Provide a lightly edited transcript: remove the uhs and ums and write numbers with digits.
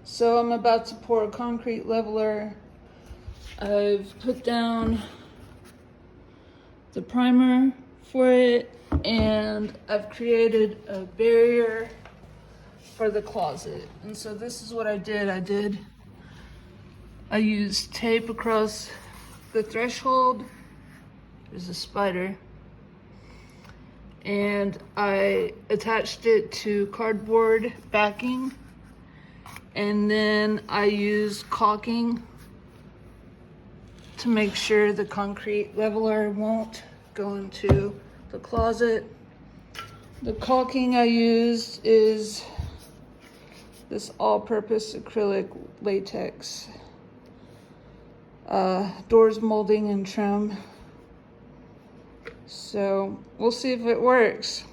So I'm about to pour a concrete leveler. I've put down the primer for it, and I've created a barrier for the closet. And so this is what I did. I used tape across the threshold. There's a spider. And I attached it to cardboard backing. And then I used caulking to make sure the concrete leveler won't go into the closet. The caulking I used is this all-purpose acrylic latex. Doors molding and trim. So we'll see if it works.